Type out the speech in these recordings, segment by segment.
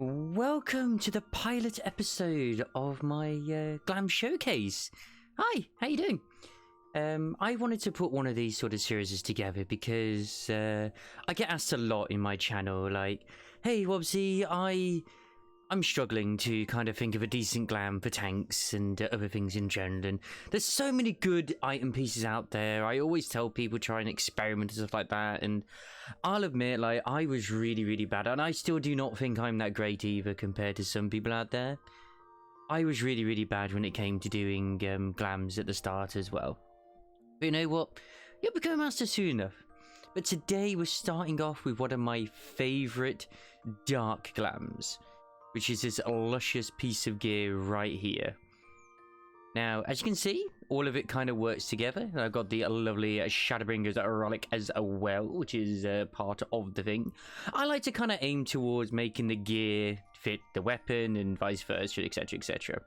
Welcome to the pilot episode of my Glam showcase. Hi, how you doing? I wanted to put one of these sort of series together because I get asked a lot in my channel, like, hey Wobbzie, I'm struggling to kind of think of a decent glam for tanks and other things in general, and there's so many good item pieces out there. I always tell people try and experiment and stuff like that, and I'll admit, like, I was really bad, and I still do not think I'm that great either compared to some people out there. I was really bad when it came to doing glams at the start as well. But you know what? You'll become a master soon enough. But today we're starting off with one of my favourite dark glams, which is this luscious piece of gear right here. Now, as you can see, all of it kind of works together. And I've got the lovely Shadowbringers relic as well, which is part of the thing. I like to kind of aim towards making the gear fit the weapon and vice versa, etc, etc.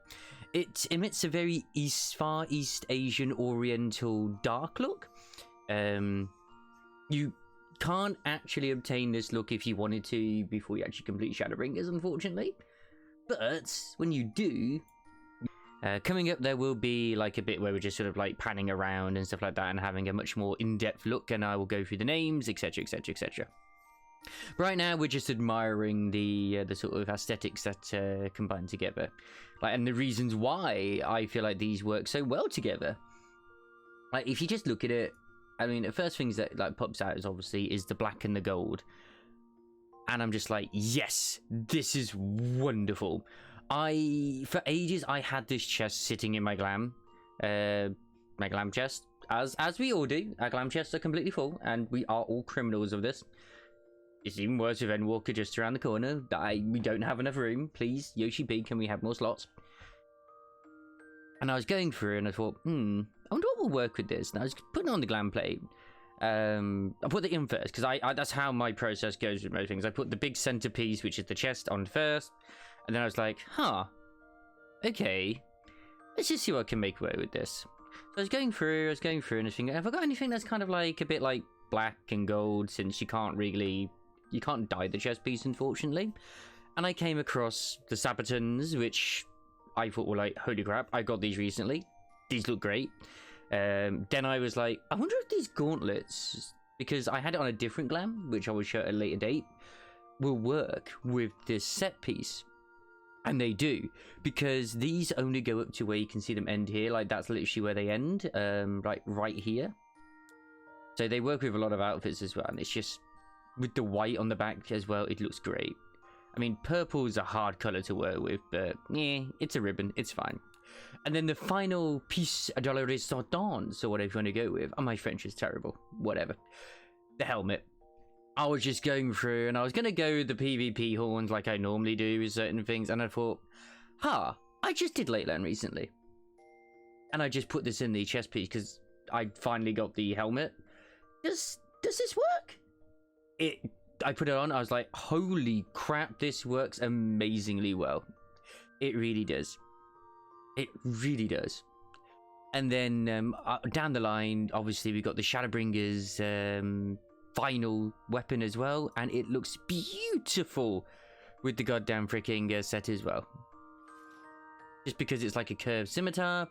It emits a very Far East Asian Oriental dark look. You can't actually obtain this look if you wanted to before you actually complete Shadowbringers, unfortunately. But when you do, coming up there will be like a bit where we're just sort of like panning around and stuff like that and having a much more in-depth look, and I will go through the names, etc, etc, etc. Right now we're just admiring the sort of aesthetics that combine together, like, and the reasons why I feel like these work so well together. Like, if you just look at it, I mean, the first things that like pops out is obviously the black and the gold, and I'm just like, yes, this is wonderful. For ages I had this chest sitting in my glam chest, as we all do. Our glam chests are completely full, and we are all criminals of this. It's even worse with Endwalker just around the corner. We don't have enough room. Please, Yoshi P, can we have more slots? And I was going through and I thought, I wonder what will work with this. And I was putting on the glam plate. I put it in first because that's how my process goes with most things. I put the big centerpiece, which is the chest, on first, and then I was like, okay, let's just see what I can make away with this. So I was going through and I was thinking, have I got anything that's kind of like a bit like black and gold, since you can't dye the chest piece, unfortunately. And I came across the Sabatons, which I thought were like, holy crap, I got these recently. These look great. Then I was like, I wonder if these gauntlets, because I had it on a different glam, which I will show at a later date, will work with this set piece. And they do, because these only go up to where you can see them end here. Like, that's literally where they end, like right here. So they work with a lot of outfits as well, and it's just, with the white on the back as well, it looks great. I mean, purple is a hard color to work with, but yeah, it's a ribbon, it's fine. And then the final piece de la resistance, or whatever you want to go with. Oh, my French is terrible. Whatever. The helmet. I was just going through, and I was going to go with the PvP horns like I normally do with certain things, and I thought, I just did Lakeland recently. And I just put this in the chest piece because I finally got the helmet. Does this work? I put it on, I was like, holy crap, this works amazingly well. It really does. It really does. And then down the line, obviously, we got the Shadowbringers final weapon as well, and it looks beautiful with the goddamn freaking set as well. Just because it's like a curved scimitar,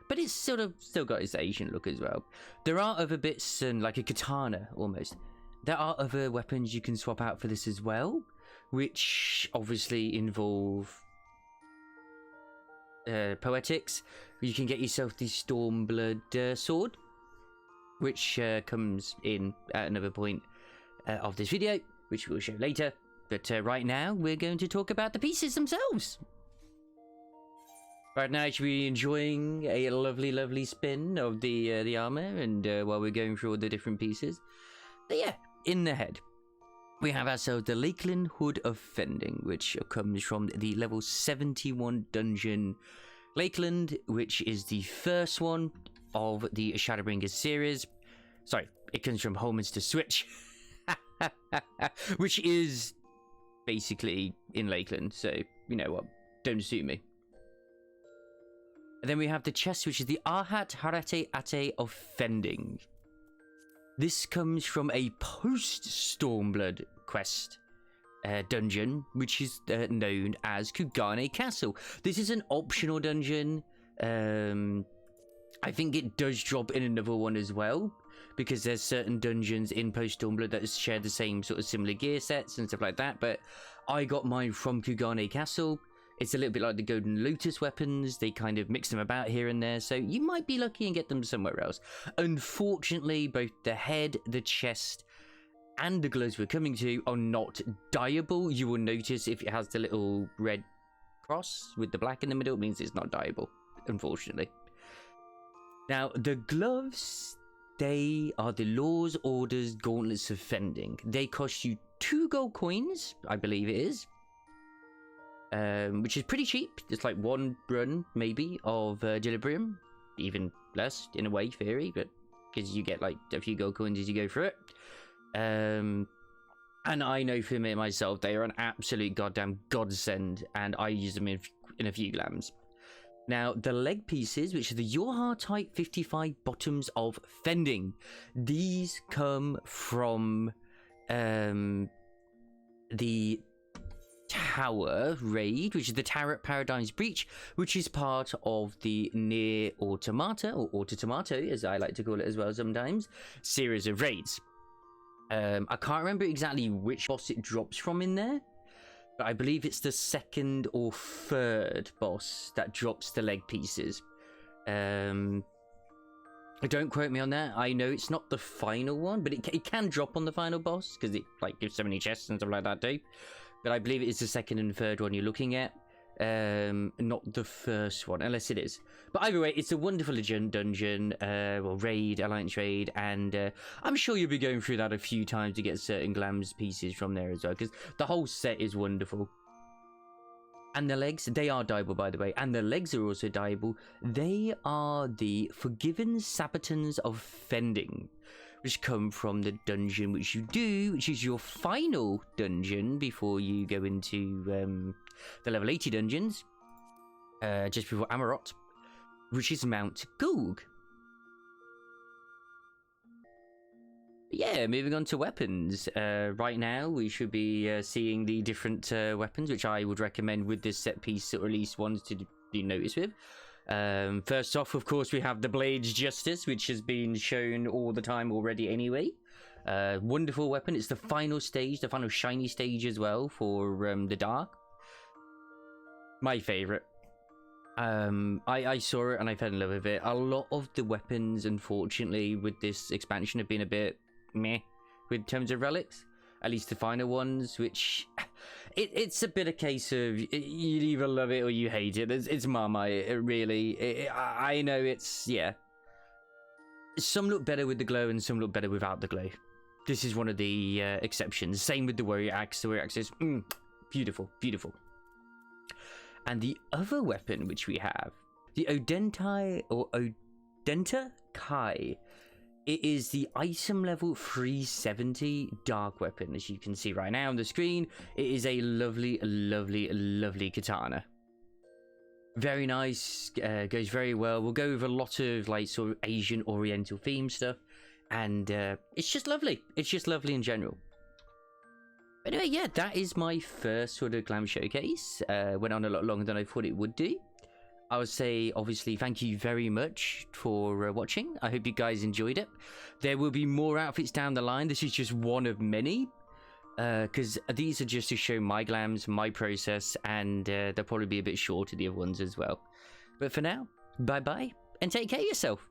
but it's sort of still got its Asian look as well. There are other bits, and like a katana almost. There are other weapons you can swap out for this as well, which obviously involve poetics. You can get yourself the Stormblood sword, which comes in at another point of this video, which we'll show later. But right now, we're going to talk about the pieces themselves. Right now, you should be enjoying a lovely spin of the armor, and while we're going through all the different pieces. But yeah, in the head, we have ourselves the Lakeland Hood of Fending, which comes from the level 71 dungeon Lakeland, which is the first one of the Shadowbringers series. Sorry, it comes from Holman's to Switch, which is basically in Lakeland, so you know what, don't sue me. And then we have the chest, which is the Arhat Harate Ate of Fending. This comes from a post-Stormblood quest, dungeon, which is known as Kugane Castle. This is an optional dungeon. I think it does drop in another one as well, because there's certain dungeons in Post-Stormblood that share the same sort of similar gear sets and stuff like that, but I got mine from Kugane Castle. It's a little bit like the Golden Lotus weapons. They kind of mix them about here and there, so you might be lucky and get them somewhere else. Unfortunately, both the head, the chest, and the gloves we're coming to are not dyeable. You will notice if it has the little red cross with the black in the middle, it means it's not dyeable, unfortunately. Now, the gloves, they are the Laws, Orders, Gauntlets of Fending. They cost you 2 gold coins, I believe it is. Which is pretty cheap. It's like 1 run, maybe, of Gilibrium. Even less, in a way, theory, but because you get like a few gold coins as you go through it. And I know for me myself, they are an absolute goddamn godsend, and I use them in a few glams. Now, the leg pieces, which are the Yorha Type 55 Bottoms of Fending, these come from the Tower raid, which is the Tower at Paradigm's Breach, which is part of the Near Automata, or Autotomato, as I like to call it as well sometimes, series of raids. I can't remember exactly which boss it drops from in there, but I believe it's the 2nd or 3rd boss that drops the leg pieces. Don't quote me on that. I know it's not the final one, but it can drop on the final boss, because it like gives so many chests and stuff like that too. But I believe it is the 2nd and 3rd one you're looking at. Not the first one, unless it is. But either way, it's a wonderful dungeon, well, raid, Alliance raid, and I'm sure you'll be going through that a few times to get certain glams pieces from there as well, because the whole set is wonderful. And the legs, they are dyeable, by the way, and the legs are also dyeable. They are the Forgiven Sabatons of Fending, which come from the dungeon which you do, which is your final dungeon before you go into the level 80 dungeons, just before Amarot, which is Mount Gulg. Yeah, moving on to weapons. Right now, we should be seeing the different weapons, which I would recommend with this set piece, or at least ones to be noticed with. First off, of course, we have the Blade's Justice, which has been shown all the time already anyway. Wonderful weapon. It's the final stage, the final shiny stage as well for the Dark. My favourite. I saw it and I fell in love with it. A lot of the weapons, unfortunately, with this expansion have been a bit meh with terms of relics. At least the final ones, which it's a bit a case of you either love it or you hate it. It's Marmite, really. I know it's, yeah. Some look better with the glow and some look better without the glow. This is one of the exceptions. Same with the Warrior Axe. The Warrior Axe is beautiful, beautiful. And the other weapon which we have, the Odentai or Odenta Kai. It is the item level 370 dark weapon, as you can see right now on the screen. It is a lovely, lovely, lovely katana. Very nice, goes very well. We'll go with a lot of like sort of Asian Oriental theme stuff, and it's just lovely. It's just lovely in general. But anyway, yeah, that is my first sort of glam showcase. Went on a lot longer than I thought it would do. I would say, obviously, thank you very much for watching. I hope you guys enjoyed it. There will be more outfits down the line. This is just one of many, because these are just to show my glams, my process, and they'll probably be a bit shorter, the other ones as well. But for now, bye-bye, and take care of yourself.